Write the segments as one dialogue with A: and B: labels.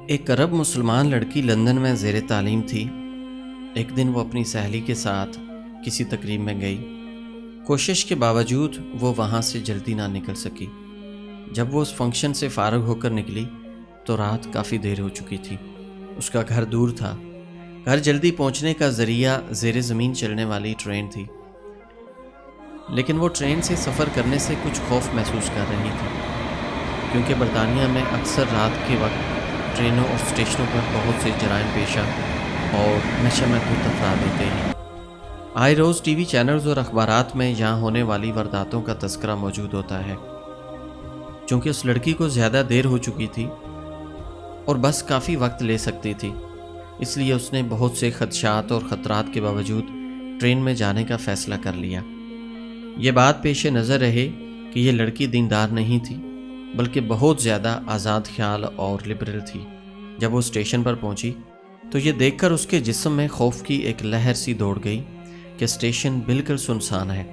A: ایک عرب مسلمان لڑکی لندن میں زیر تعلیم تھی۔ ایک دن وہ اپنی سہیلی کے ساتھ کسی تقریب میں گئی۔ کوشش کے باوجود وہ وہاں سے جلدی نہ نکل سکی۔ جب وہ اس فنکشن سے فارغ ہو کر نکلی تو رات کافی دیر ہو چکی تھی۔ اس کا گھر دور تھا۔ گھر جلدی پہنچنے کا ذریعہ زیر زمین چلنے والی ٹرین تھی، لیکن وہ ٹرین سے سفر کرنے سے کچھ خوف محسوس کر رہی تھی، کیونکہ برطانیہ میں اکثر رات کے وقت ٹرینوں اور اسٹیشنوں پر بہت سے جرائم پیشہ اور نشہ میں دھت افراد ہوتے ہیں۔ آئے روز ٹی وی چینلز اور اخبارات میں یہاں ہونے والی وارداتوں کا تذکرہ موجود ہوتا ہے۔ چونکہ اس لڑکی کو زیادہ دیر ہو چکی تھی اور بس کافی وقت لے سکتی تھی، اس لیے اس نے بہت سے خدشات اور خطرات کے باوجود ٹرین میں جانے کا فیصلہ کر لیا۔ یہ بات پیش نظر رہے کہ یہ لڑکی دیندار نہیں تھی، بلکہ بہت زیادہ آزاد خیال اور لبرل تھی۔ جب وہ اسٹیشن پر پہنچی تو یہ دیکھ کر اس کے جسم میں خوف کی ایک لہر سی دوڑ گئی کہ اسٹیشن بالکل سنسان ہے،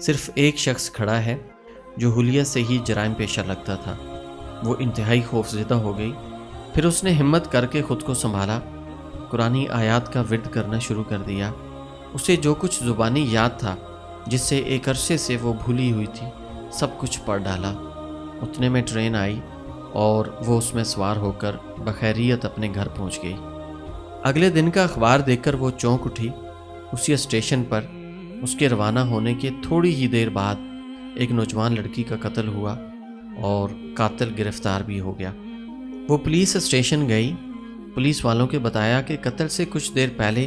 A: صرف ایک شخص کھڑا ہے جو حلیہ سے ہی جرائم پیشہ لگتا تھا۔ وہ انتہائی خوف زدہ ہو گئی۔ پھر اس نے ہمت کر کے خود کو سنبھالا، قرآنی آیات کا ورد کرنا شروع کر دیا۔ اسے جو کچھ زبانی یاد تھا، جس سے ایک عرصے سے وہ بھولی ہوئی تھی، سب کچھ پڑھ ڈالا۔ اتنے میں ٹرین آئی اور وہ اس میں سوار ہو کر بخیریت اپنے گھر پہنچ گئی۔ اگلے دن کا اخبار دیکھ کر وہ چونک اٹھی۔ اسی اسٹیشن پر اس کے روانہ ہونے کے تھوڑی ہی دیر بعد ایک نوجوان لڑکی کا قتل ہوا اور قاتل گرفتار بھی ہو گیا۔ وہ پولیس اسٹیشن گئی۔ پولیس والوں کے بتایا کہ قتل سے کچھ دیر پہلے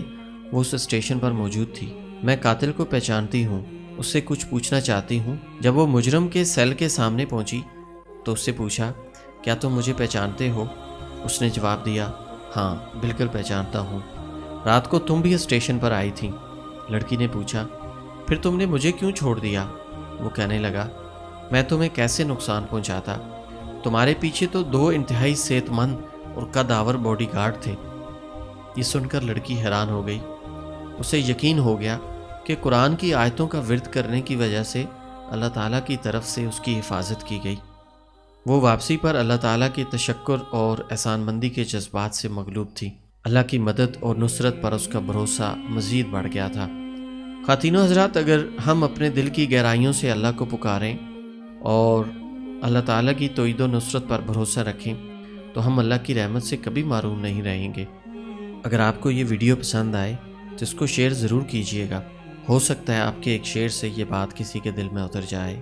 A: وہ اس اسٹیشن پر موجود تھی۔ میں قاتل کو پہچانتی ہوں، اس سے کچھ پوچھنا چاہتی ہوں۔ جب وہ مجرم کے سیل کے سامنے پہنچی تو اس سے پوچھا، کیا تم مجھے پہچانتے ہو؟ اس نے جواب دیا، ہاں بالکل پہچانتا ہوں، رات کو تم بھی اسٹیشن پر آئی تھی۔ لڑکی نے پوچھا، پھر تم نے مجھے کیوں چھوڑ دیا؟ وہ کہنے لگا، میں تمہیں کیسے نقصان پہنچاتا؟ تمہارے پیچھے تو 2 انتہائی صحت مند اور قدآور باڈی گارڈ تھے۔ یہ سن کر لڑکی حیران ہو گئی۔ اسے یقین ہو گیا کہ قرآن کی آیتوں کا ورد کرنے کی وجہ سے اللہ تعالیٰ کی طرف سے اس کی حفاظت کی گئی۔ وہ واپسی پر اللہ تعالیٰ کی تشکر اور احسان مندی کے جذبات سے مغلوب تھی۔ اللہ کی مدد اور نصرت پر اس کا بھروسہ مزید بڑھ گیا تھا۔ خواتین و حضرات، اگر ہم اپنے دل کی گہرائیوں سے اللہ کو پکاریں اور اللہ تعالیٰ کی تائید و نصرت پر بھروسہ رکھیں تو ہم اللہ کی رحمت سے کبھی محروم نہیں رہیں گے۔ اگر آپ کو یہ ویڈیو پسند آئے تو اس کو شیئر ضرور کیجیے گا۔ ہو سکتا ہے آپ کے ایک شیئر سے یہ بات کسی کے دل میں اتر جائے۔